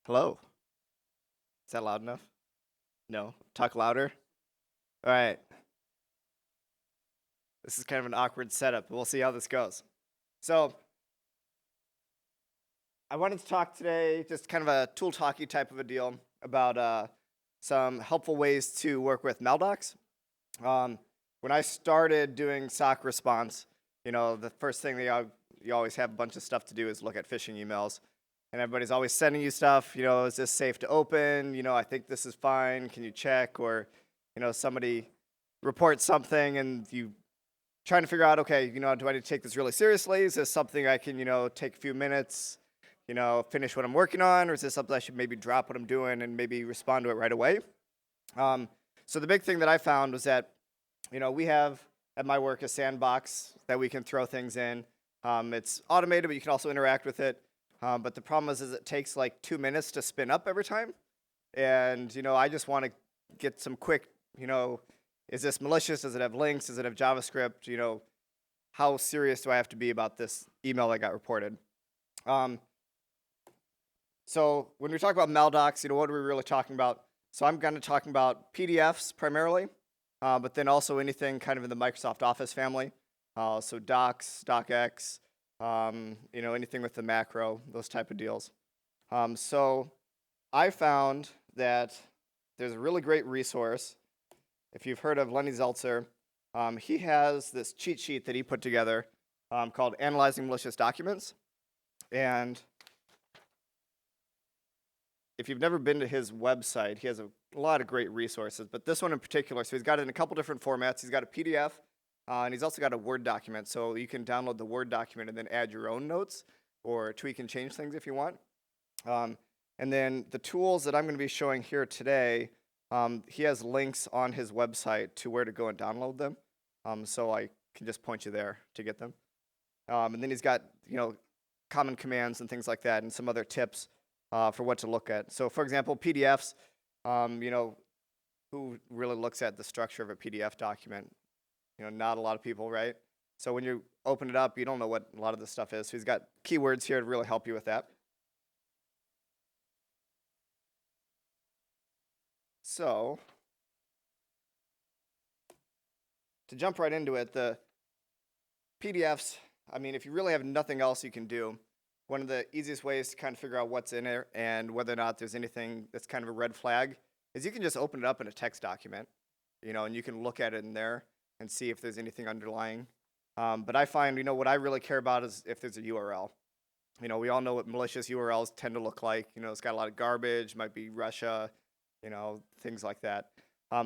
Hello. Is that loud enough? No. Talk louder. All right. This is kind of an awkward setup. We'll see how this goes. So, I wanted to talk today, just kind of a tool talky type of a deal about some helpful ways to work with Maldocs. Um, when I started doing SOC response, the first thing that you always have a bunch of stuff to do is look at phishing emails. And everybody's always sending you stuff, is this safe to open? I think this is fine. Can you check? Or, somebody reports something and you trying to figure out, okay, do I need to take this really seriously? Is this something I can, take a few minutes, finish what I'm working on? Or is this something I should maybe drop what I'm doing and maybe respond to it right away? So the big thing that I found was that, we have at my work a sandbox that we can throw things in. It's automated, but you can also interact with it. But the problem is it takes like 2 minutes to spin up every time. And, I just want to get some quick, is this malicious? Does it have links? Does it have JavaScript? How serious do I have to be about this email that got reported? So when we talk about Maldocs, what are we really talking about? So I'm kind of talking about PDFs primarily, but then also anything kind of in the Microsoft Office family. So Docs, DocX, anything with the macro, those type of deals. So I found that there's a really great resource. If you've heard of Lenny Zeltzer, he has this cheat sheet that he put together called Analyzing Malicious Documents. And if you've never been to his website, he has a lot of great resources, but this one in particular, so he's got it in a couple different formats. He's got a PDF, and he's also got a Word document, so you can download the Word document and then add your own notes or tweak and change things if you want. And then the tools that I'm going to be showing here today, he has links on his website to where to go and download them, so I can just point you there to get them. And then he's got, common commands and things like that and some other tips for what to look at. So, for example, PDFs, who really looks at the structure of a PDF document? Not a lot of people, right? So when you open it up, you don't know what a lot of this stuff is. So he's got keywords here to really help you with that. So to jump right into it, the PDFs, if you really have nothing else you can do, one of the easiest ways to kind of figure out what's in there and whether or not there's anything that's kind of a red flag is you can just open it up in a text document, and you can look at it in there and see if there's anything underlying. But I find, what I really care about is if there's a URL. We all know what malicious URLs tend to look like. It's got a lot of garbage, might be Russia, things like that.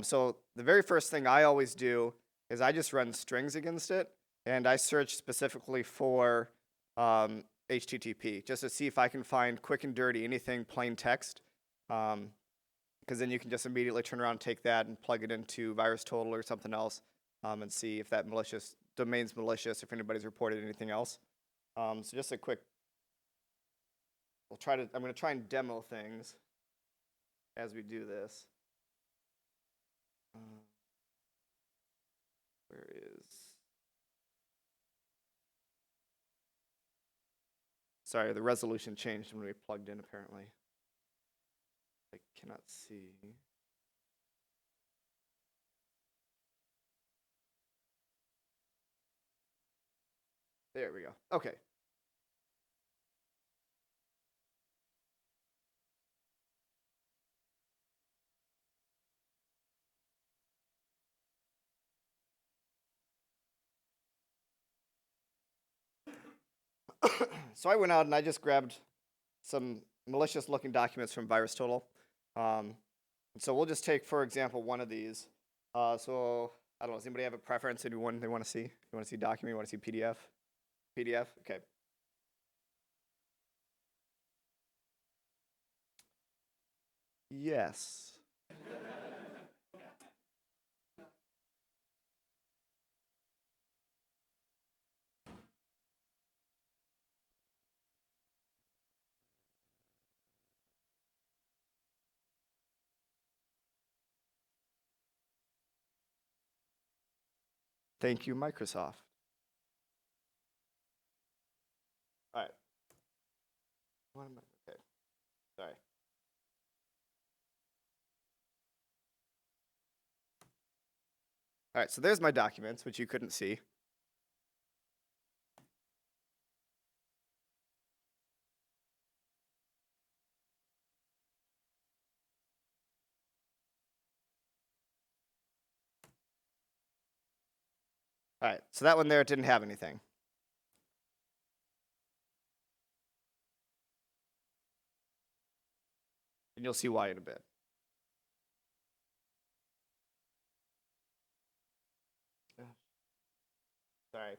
So the very first thing I always do is I just run strings against it, and I search specifically for HTTP, just to see if I can find quick and dirty anything plain text, because then you can just immediately turn around and take that and plug it into VirusTotal or something else, and see if that malicious domain's malicious, if anybody's reported anything else. So just a quick, I'm going to try and demo things as we do this. Where is... Sorry, the resolution changed when we plugged in, apparently. I cannot see. There we go. Okay. So I went out and I just grabbed some malicious looking documents from VirusTotal. So we'll just take, for example, one of these. So I don't know, does anybody have a preference? Anyone they want to see? You want to see document? You want to see PDF? PDF? Okay. Yes. Thank you, Microsoft. All right. Okay. Sorry. All right, so there's my documents, which you couldn't see. All right, so that one there didn't have anything. And you'll see why in a bit. Sorry.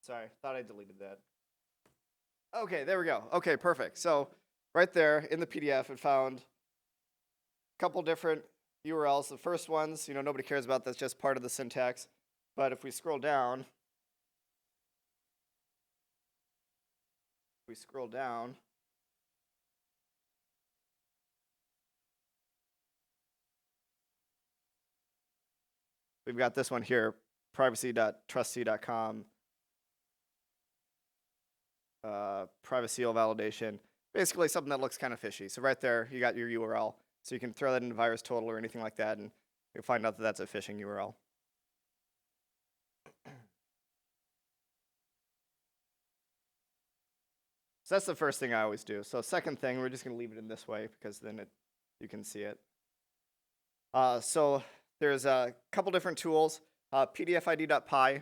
Sorry, thought I deleted that. Okay, there we go. Okay, perfect. So right there in the PDF, it found a couple different URLs. The first ones, nobody cares about. That's just part of the syntax. But if we scroll down, we've got this one here, privacy.trustee.com, privacy validation. Basically something that looks kind of fishy. So right there, you got your URL. So you can throw that into VirusTotal or anything like that, and you'll find out that that's a phishing URL. So that's the first thing I always do. So second thing, we're just going to leave it in this way because then you can see it. So there's a couple different tools. PDFid.py,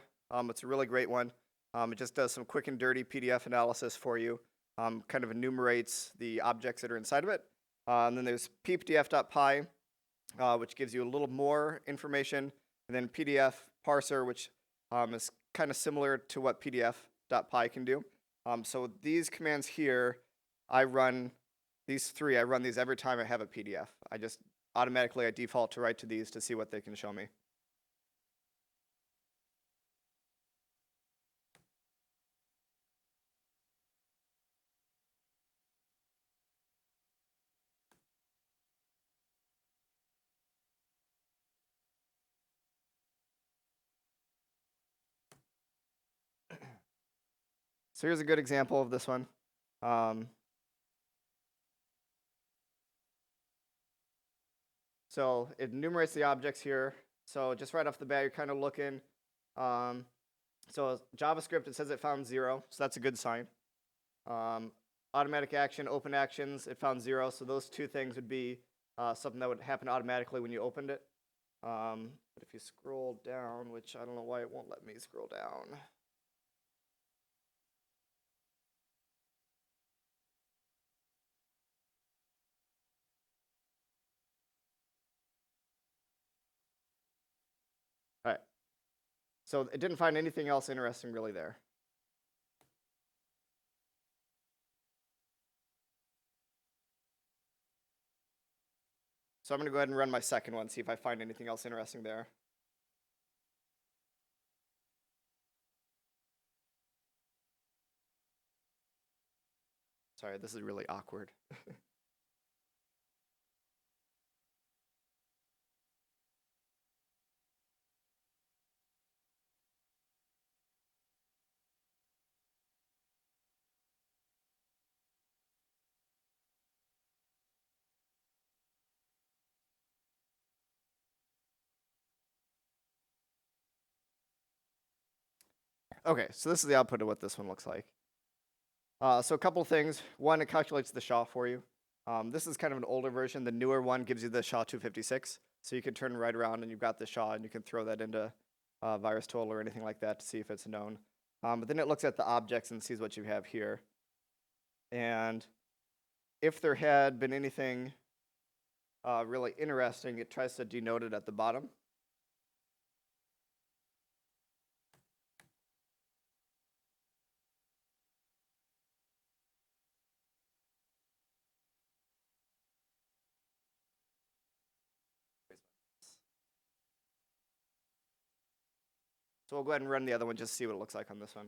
it's a really great one. It just does some quick and dirty PDF analysis for you. Kind of enumerates the objects that are inside of it. And then there's ppdf.py, which gives you a little more information. And then PDF parser, which is kind of similar to what pdf.py can do. So these commands here, I run these every time I have a PDF. I default to write to these to see what they can show me. So here's a good example of this one. So it enumerates the objects here. So just right off the bat, you're kind of looking. So JavaScript, it says it found 0, so that's a good sign. Automatic action, open actions, it found 0, so those two things would be something that would happen automatically when you opened it. But if you scroll down, which I don't know why it won't let me scroll down. All right. So it didn't find anything else interesting really there. So I'm going to go ahead and run my second one, see if I find anything else interesting there. Sorry, this is really awkward. Okay, so this is the output of what this one looks like. So a couple things. One, it calculates the SHA for you. This is kind of an older version. The newer one gives you the SHA 256. So you can turn right around and you've got the SHA and you can throw that into VirusTotal or anything like that to see if it's known. But then it looks at the objects and sees what you have here. And if there had been anything really interesting, it tries to denote it at the bottom. So we'll go ahead and run the other one just to see what it looks like on this one.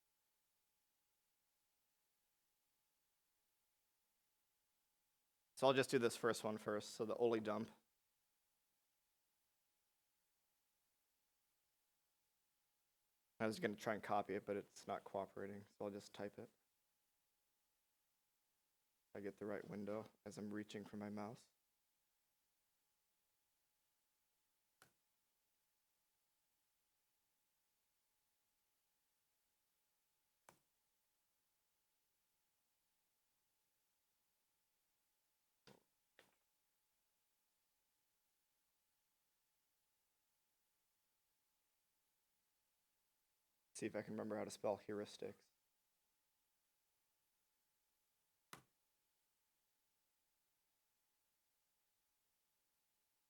So I'll just do this first one first, so the oli dump. I was going to try and copy it, but it's not cooperating, so I'll just type it. I get the right window as I'm reaching for my mouse. See if I can remember how to spell heuristics.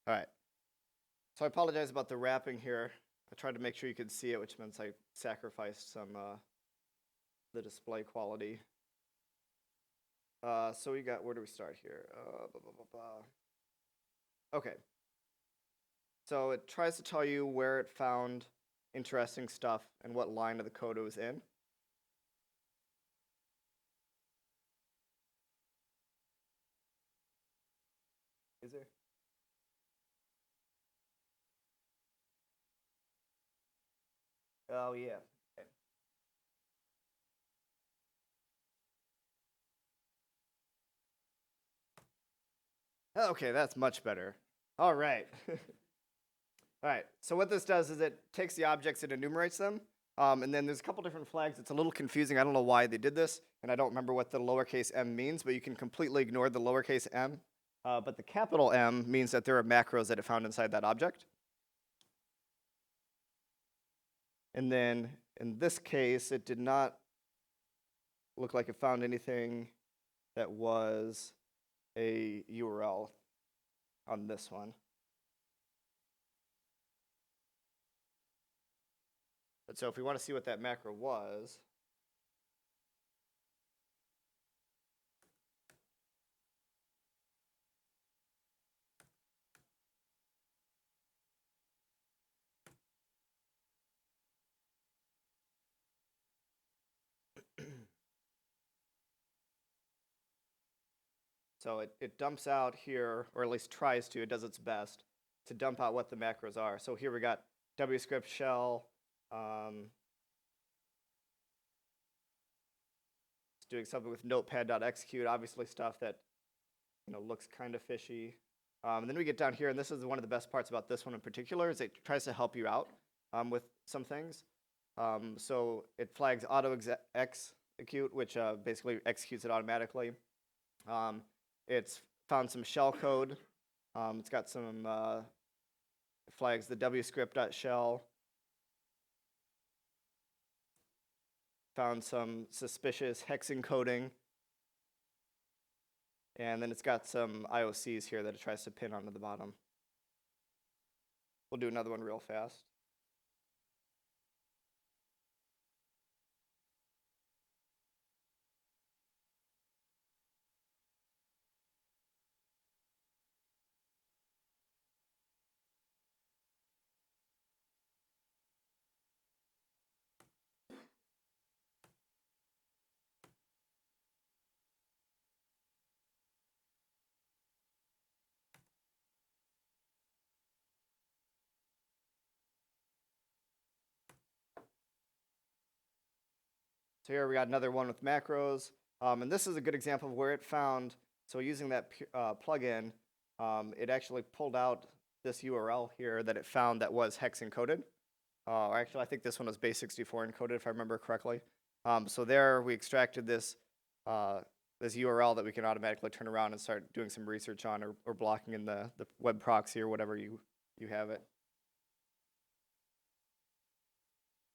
All right. So I apologize about the wrapping here. I tried to make sure you could see it, which means I sacrificed some the display quality. So we got, where do we start here? Okay. So it tries to tell you where it found interesting stuff and what line of the code it was in. Is there? Oh, yeah. Okay. Okay, that's much better. All right. All right, so what this does is it takes the objects and enumerates them. And then there's a couple different flags. It's a little confusing. I don't know why they did this, and I don't remember what the lowercase m means, but you can completely ignore the lowercase m. But the capital M means that there are macros that it found inside that object. And then in this case, it did not look like it found anything that was a URL on this one. But so if we want to see what that macro was, so it dumps out here, or at least tries to, it does its best to dump out what the macros are. So here we got wscript shell. It's doing something with notepad.execute, obviously stuff that looks kind of fishy. And then we get down here, and this is one of the best parts about this one in particular, is it tries to help you out with some things. So it flags auto execute, which basically executes it automatically. It's found some shell code. It's got some flags the wscript.shell. Found some suspicious hex encoding. And then it's got some IOCs here that it tries to pin onto the bottom. We'll do another one real fast. So here we got another one with macros. And this is a good example of where it found, so using that plugin, it actually pulled out this URL here that it found that was hex encoded. Actually, I think this one was base64 encoded, if I remember correctly. So there we extracted this this URL that we can automatically turn around and start doing some research on, or blocking in the web proxy or whatever you have it.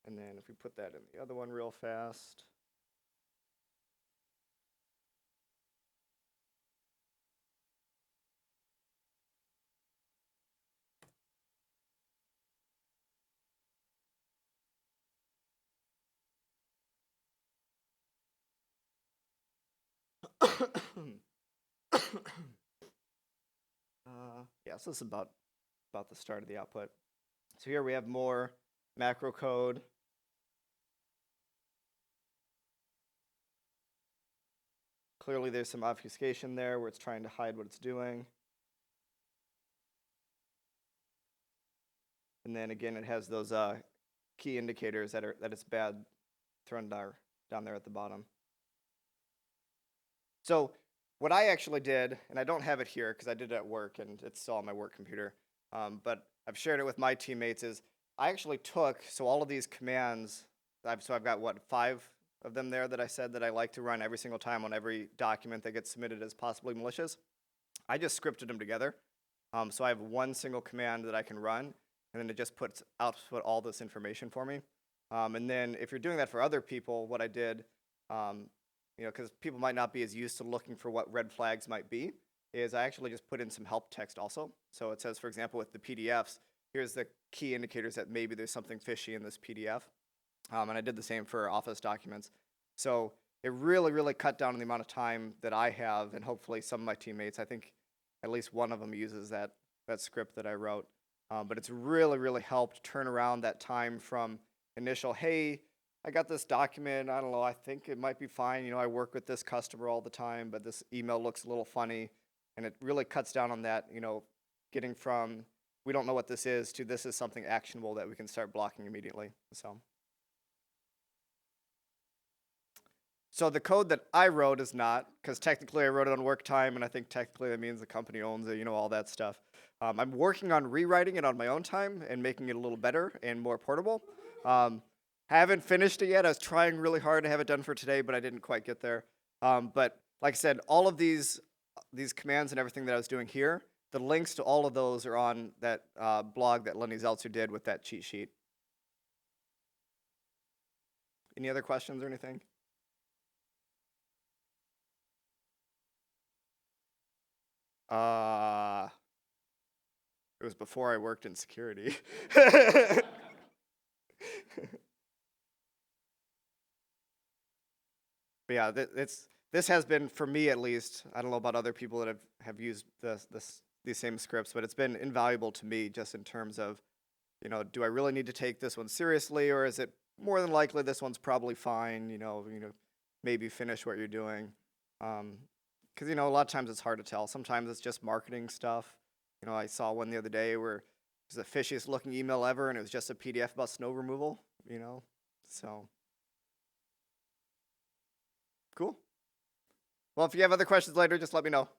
And then if we put that in the other one real fast. Yeah, so this is about the start of the output. So here we have more macro code. clearly there's some obfuscation there where it's trying to hide what it's doing. And then again, it has those key indicators that it's bad thrown down there at the bottom. So what I actually did, and I don't have it here because I did it at work and it's still on my work computer, but I've shared it with my teammates, is I actually took, so all of these commands, I've got, what, 5 of them there that I said that I like to run every single time on every document that gets submitted as possibly malicious. I just scripted them together. So I have one single command that I can run, and then it just output all this information for me. And then if you're doing that for other people, what I did, because people might not be as used to looking for what red flags might be, is I actually just put in some help text also. So it says, for example, with the PDFs, here's the key indicators that maybe there's something fishy in this PDF. And I did the same for Office documents. So it really, really cut down on the amount of time that I have, and hopefully some of my teammates, I think at least one of them uses that script that I wrote. But it's really, really helped turn around that time from initial, hey, I got this document, I don't know, I think it might be fine. I work with this customer all the time, but this email looks a little funny. And it really cuts down on that, getting from, we don't know what this is, to this is something actionable that we can start blocking immediately. So the code that I wrote is not, because technically I wrote it on work time, and I think technically that means the company owns it, all that stuff. I'm working on rewriting it on my own time and making it a little better and more portable. Haven't finished it yet. I was trying really hard to have it done for today, but I didn't quite get there. But like I said, all of these commands and everything that I was doing here, the links to all of those are on that blog that Lenny Zeltzer did with that cheat sheet. Any other questions or anything? It was before I worked in security. But yeah, this has been, for me at least, I don't know about other people that have used these same scripts, but it's been invaluable to me just in terms of, do I really need to take this one seriously, or is it more than likely this one's probably fine, maybe finish what you're doing. Because, a lot of times it's hard to tell. Sometimes it's just marketing stuff. I saw one the other day where it was the fishiest looking email ever, and it was just a PDF about snow removal, so. Cool. Well, if you have other questions later, just let me know.